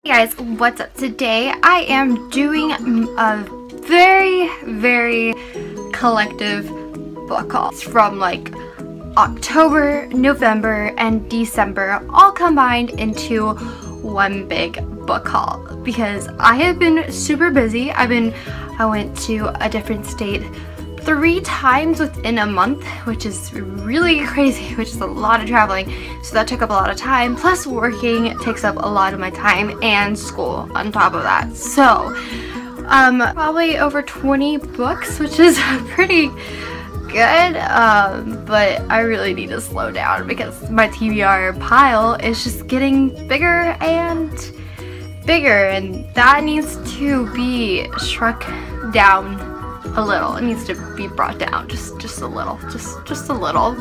Hey guys, what's up? Today I am doing a very collective book haul. It's from like October, November, and December all combined into one big book haul because I have been super busy. I went to a different state 3 times within a month, which is really crazy, which is a lot of traveling. So that took up a lot of time, plus working takes up a lot of my time and school on top of that. So probably over 20 books, which is pretty good, but I really need to slow down because my TBR pile is just getting bigger and bigger, and that needs to be shrunk down a little. It needs to be brought down just a little, just a little.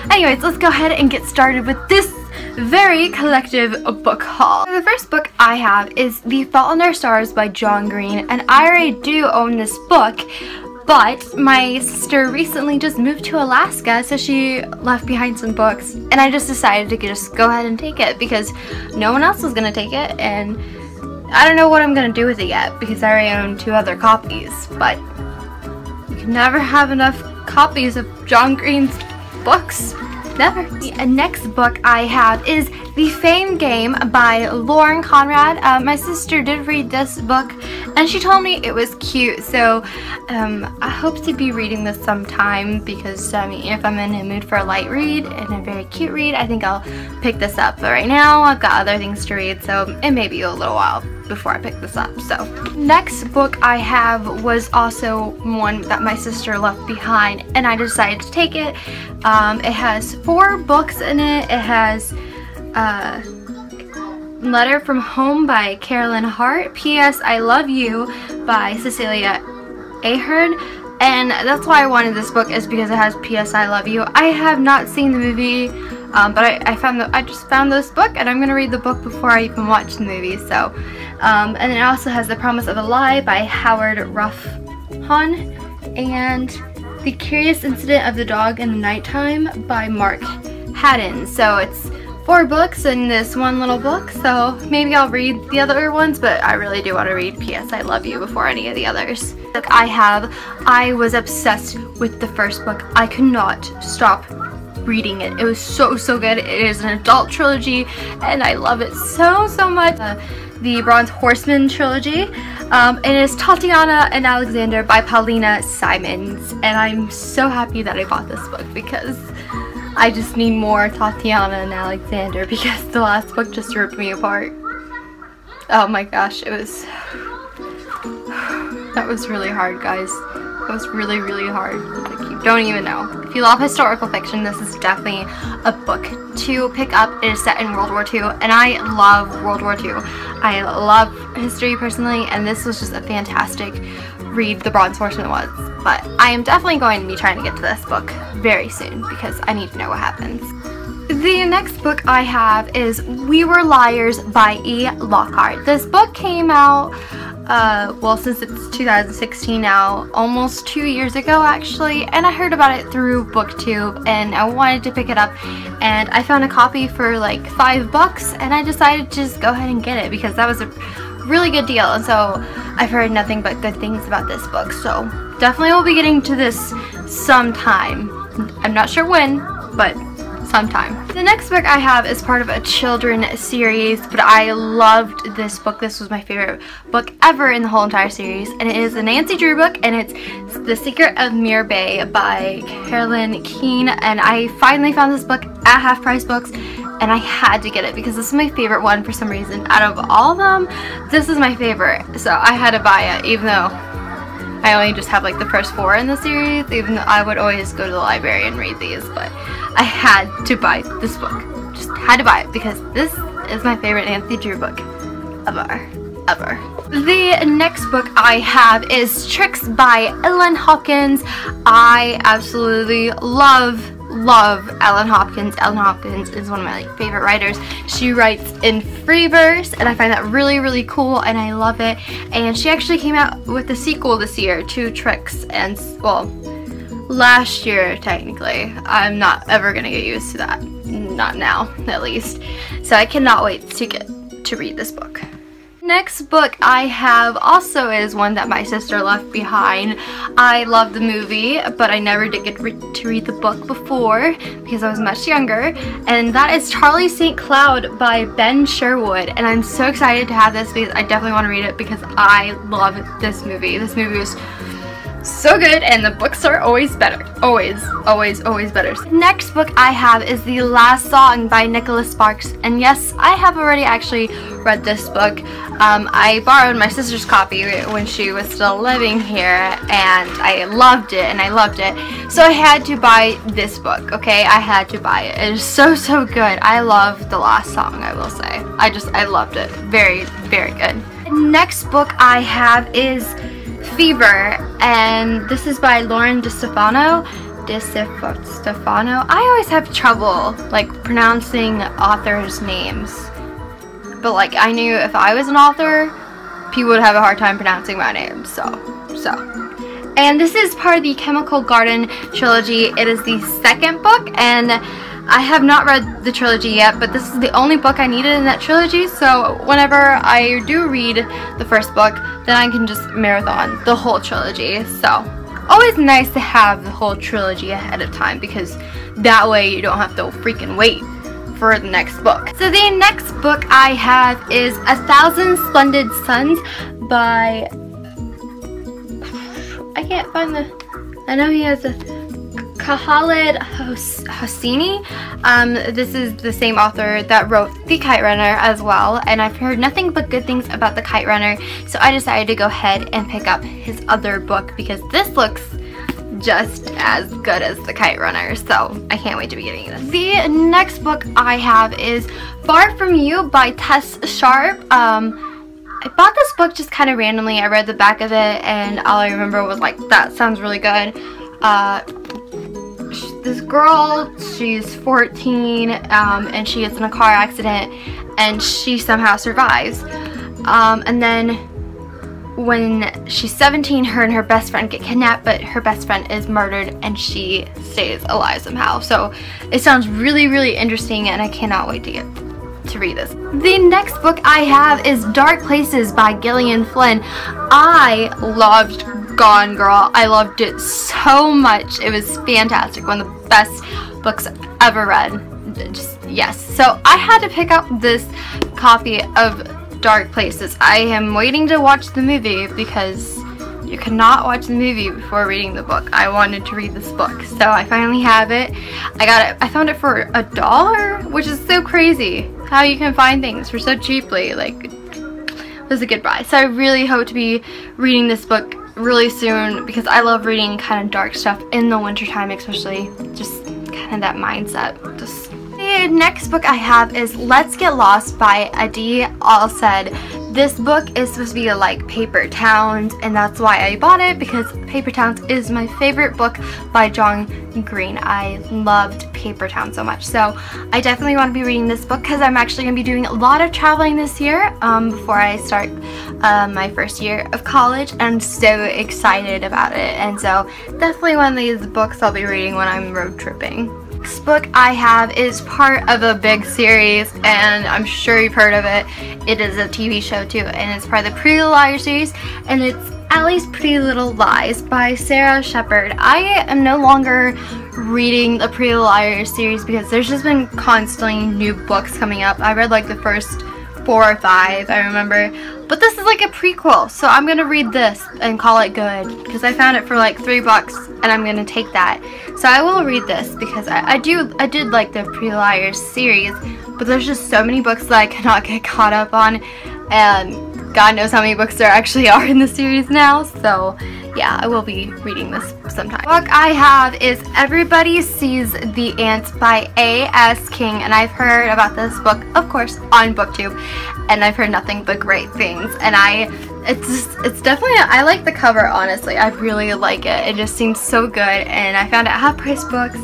Anyways, let's go ahead and get started with this very collective book haul. The first book I have is The Fault in Our Stars by John Green, and I already do own this book, but my sister recently just moved to Alaska, so she left behind some books, and I just decided to just go ahead and take it because no one else was gonna take it, and I don't know what I'm gonna do with it yet because I already own 2 other copies, but you can never have enough copies of John Green's books. Never. The next book I have is The Fame Game by Lauren Conrad. My sister did read this book and she told me it was cute, so I hope to be reading this sometime because I mean, if I'm in a mood for a light read and a very cute read, I think I'll pick this up. But right now I've got other things to read, so it may be a little while before I pick this up. So next book I have was also one that my sister left behind and I decided to take it. It has 4 books in it. It has Letter from Home by Carolyn Hart, P.S. I Love You by Cecilia Ahern, and that's why I wanted this book, is because it has P.S. I Love You. I have not seen the movie, but I just found this book and I'm gonna read the book before I even watch the movie. So and it also has The Promise of a Lie by Howard Ruffhahn and The Curious Incident of the Dog in the Nighttime by Mark Haddon. So it's 4 books in this one little book, so maybe I'll read the other ones, but I really do want to read P.S. I Love You before any of the others. Book I was obsessed with the first book. I could not stop reading it. It was so good. It is an adult trilogy and I love it so much. The Bronze Horseman trilogy. It is Tatiana and Alexander by Paulina Simons, and I'm so happy that I bought this book because I just need more Tatiana and Alexander because the last book just ripped me apart. Oh my gosh, that was really hard, guys. It was really hard. Like, you don't even know. If you love historical fiction, this is definitely a book to pick up. It is set in World War II, and I love World War II. I love history personally, and this was just a fantastic read. The Bronze Horseman was. But I am definitely going to be trying to get to this book very soon because I need to know what happens. The next book I have is We Were Liars by E. Lockhart. This book came out, well, since it's 2016 now, almost 2 years ago actually, and I heard about it through BookTube and I wanted to pick it up, and I found a copy for like $5 and I decided to just go ahead and get it because that was a really good deal, and so I've heard nothing but good things about this book, so definitely will be getting to this sometime. I'm not sure when, but sometime. The next book I have is part of a children's series, but I loved this book. This was my favorite book ever in the whole entire series, and it is a Nancy Drew book, and it's The Secret of Mirror Bay by Carolyn Keene, and I finally found this book at Half Price Books, and I had to get it because this is my favorite one for some reason. Out of all of them, this is my favorite, so I had to buy it, even though I only just have like the first 4 in the series, even though I would always go to the library and read these, but I had to buy this book. Just had to buy it because this is my favorite Nancy Drew book ever. The next book I have is Tricks by Ellen Hopkins. I absolutely love Ellen Hopkins. Ellen Hopkins is one of my favorite writers. She writes in free verse and I find that really cool and I love it. And she actually came out with a sequel this year to Tricks, and well, last year technically. I'm not ever gonna get used to that. Not now, at least. So I cannot wait to get to read this book. Next book I have also is one that my sister left behind. I love the movie, but I never did get to read the book before because I was much younger, and that is Charlie St. Cloud by Ben Sherwood, and I'm so excited to have this because I definitely want to read it because I love this movie. This movie was so good, and the books are always better. Always better. Next book I have is The Last Song by Nicholas Sparks, and yes, I have already actually read this book. I borrowed my sister's copy when she was still living here, and I loved it, so I had to buy this book, okay? I had to buy it. It is so good. I love The Last Song, I will say. I loved it. Very good. Next book I have is Fever, and this is by Lauren DeStefano. I always have trouble like pronouncing authors' names, but like I knew if I was an author, people would have a hard time pronouncing my name. So. And this is part of the Chemical Garden trilogy. It is the second book, and I have not read the trilogy yet, but this is the only book I needed in that trilogy, so whenever I do read the first book, then I can just marathon the whole trilogy. So always nice to have the whole trilogy ahead of time because that way you don't have to freaking wait for the next book. So the next book I have is 1,000 Splendid Suns by, I can't find I know he has a Khaled Hosseini. This is the same author that wrote The Kite Runner as well, and I've heard nothing but good things about The Kite Runner, so I decided to go ahead and pick up his other book because this looks just as good as The Kite Runner, so I can't wait to be getting this. The next book I have is Far From You by Tess Sharpe. I bought this book just kind of randomly. I read the back of it, and all I remember was like, that sounds really good. This girl, she's 14, and she gets in a car accident, and she somehow survives. And then when she's 17, her and her best friend get kidnapped, but her best friend is murdered, and she stays alive somehow. So it sounds really interesting, and I cannot wait to read this. The next book I have is Dark Places by Gillian Flynn. I loved Gone Girl. I loved it so much. It was fantastic. One of the best books ever read. Yes. So I had to pick up this copy of Dark Places. I am waiting to watch the movie because you cannot watch the movie before reading the book. I wanted to read this book, so I finally have it. I got it. I found it for $1, which is so crazy how you can find things for so cheaply. Like, it was a good buy. So I really hope to be reading this book really soon because I love reading kind of dark stuff in the wintertime, especially just kind of that mindset. The next book I have is Let's Get Lost by Adi Al-Said. This book is supposed to be like Paper Towns, and that's why I bought it, because Paper Towns is my favorite book by John Green. I loved Paper Towns so much, so I definitely want to be reading this book because I'm actually going to be doing a lot of traveling this year before I start my first year of college. I'm so excited about it, and so definitely one of these books I'll be reading when I'm road tripping. Next book I have is part of a big series, and I'm sure you've heard of it. It is a TV show too, and it's part of the Pretty Little Liars series, and it's Allie's Pretty Little Lies by Sarah Shepard. I am no longer reading the Pretty Little Liars series because there's just been constantly new books coming up. I read like the first 4 or 5, I remember, but this is like a prequel, so I'm gonna read this and call it good because I found it for like $3 and I'm gonna take that. So I will read this because I did like the Pretty Liars series, but there's just so many books that I cannot get caught up on, and God knows how many books there actually are in the series now. So yeah, I will be reading this sometime. The book I have is Everybody Sees the Ants by A.S. King, and I've heard about this book, of course, on BookTube, and I've heard nothing but great things. And it's definitely, I like the cover, honestly. I really like it. It just seems so good, and I found it at Half Price Books.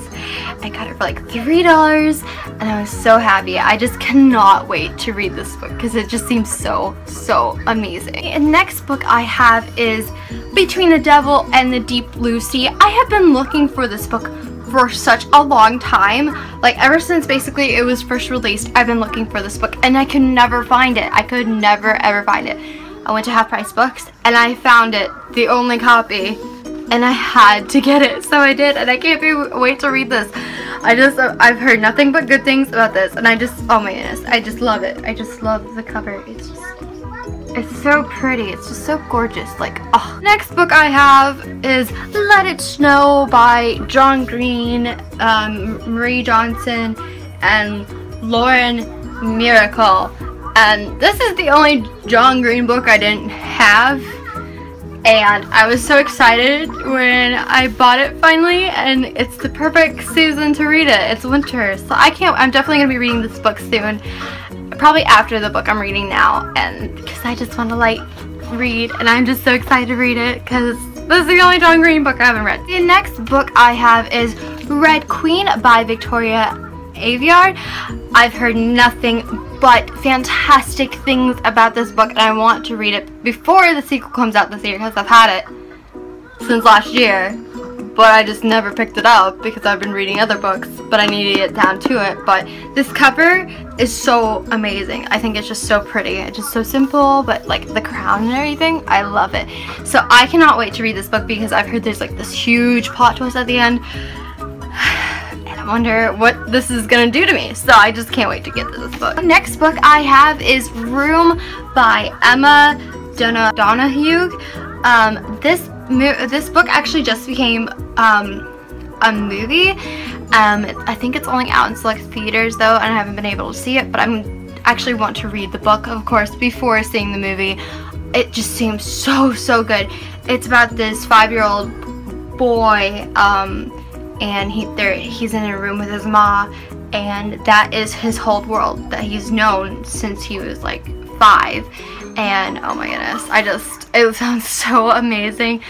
I got it for like $3, and I was so happy. I just cannot wait to read this book because it just seems so amazing. The next book I have is Between the Devil and the Deep Blue Sea. I have been looking for this book for such a long time. Like ever since basically it was first released, I've been looking for this book and I could never find it. I could never ever find it. I went to Half Price Books and I found it, the only copy, and I had to get it. So I did, and I can't wait to read this. I've heard nothing but good things about this, and oh my goodness, I just love it. I just love the cover. It's so pretty. It's just so gorgeous. Like, oh. Next book I have is Let It Snow by John Green, Marie Johnson, and Lauren Miracle. And this is the only John Green book I didn't have. And I was so excited when I bought it finally, and it's the perfect season to read it. It's winter, so I'm definitely going to be reading this book soon. Probably after the book I'm reading now, and because I just want to like read, and I'm just so excited to read it because this is the only John Green book I haven't read. The next book I have is Red Queen by Victoria Aveyard. I've heard nothing but fantastic things about this book, and I want to read it before the sequel comes out this year because I've had it since last year, but I just never picked it up because I've been reading other books, but I need to get down to it. But this cover is so amazing. I think it's just so pretty. It's just so simple, but like the crown and everything, I love it. So I cannot wait to read this book because I've heard there's like this huge plot twist at the end. I wonder what this is gonna do to me, so I just can't wait to get to this book. The next book I have is Room by Emma Donoghue. This book actually just became a movie. I think it's only out in select theaters though, and I haven't been able to see it, but I actually want to read the book, of course, before seeing the movie. It just seems so good. It's about this 5-year-old boy, and he's in a room with his ma, and that is his whole world that he's known since he was like 5. And oh my goodness, it sounds so amazing.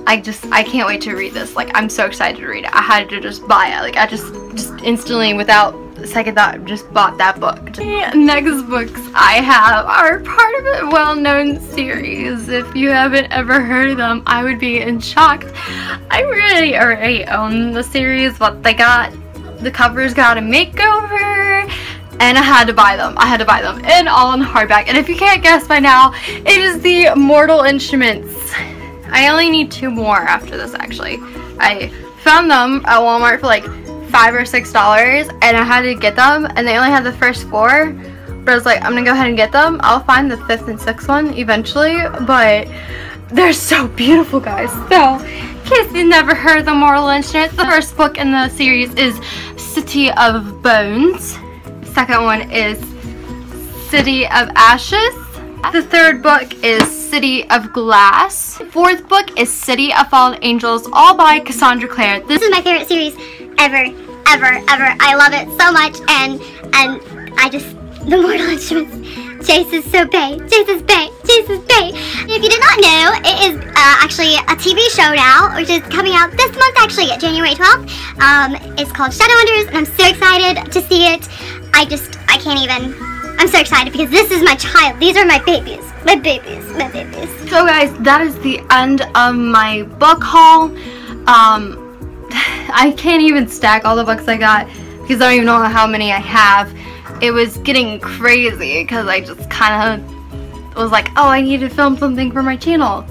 I can't wait to read this. Like, I'm so excited to read it. I had to just buy it. Like, I just instantly, without a second thought, just bought that book. The next books I have are part of a well-known series. If you haven't ever heard of them, I would be in shock. I really already own the series, but the covers got a makeover, and I had to buy them. I had to buy them, and all in hardback. And if you can't guess by now, it is the Mortal Instruments. I only need 2 more after this, actually. I found them at Walmart for like $5 or $6, and I had to get them, and they only had the first 4, but I was like, I'm gonna go ahead and get them. I'll find the 5th and 6th one eventually, but they're so beautiful, guys. So, in case you've never heard of the Mortal Instruments, the first book in the series is City of Bones. The second one is City of Ashes. The third book is City of Glass. The fourth book is City of Fallen Angels, all by Cassandra Clare. This is my favorite series ever. I love it so much, and the Mortal Instruments. Jace is so bae. Jace is bae. If you did not know, it is actually a TV show now, which is coming out this month, actually, January 12th. It's called Shadowhunters, and I'm so excited to see it. I can't even. I'm so excited because this is my child. These are my babies. My babies. So guys, that is the end of my book haul. I can't even stack all the books I got because I don't even know how many I have. It was getting crazy because I just kind of was like, oh, I need to film something for my channel.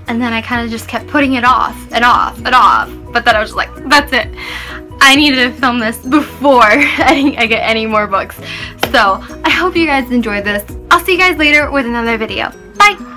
And then I kind of just kept putting it off and off and off. But then I was like, that's it. I need to film this before I get any more books. So I hope you guys enjoyed this. I'll see you guys later with another video. Bye!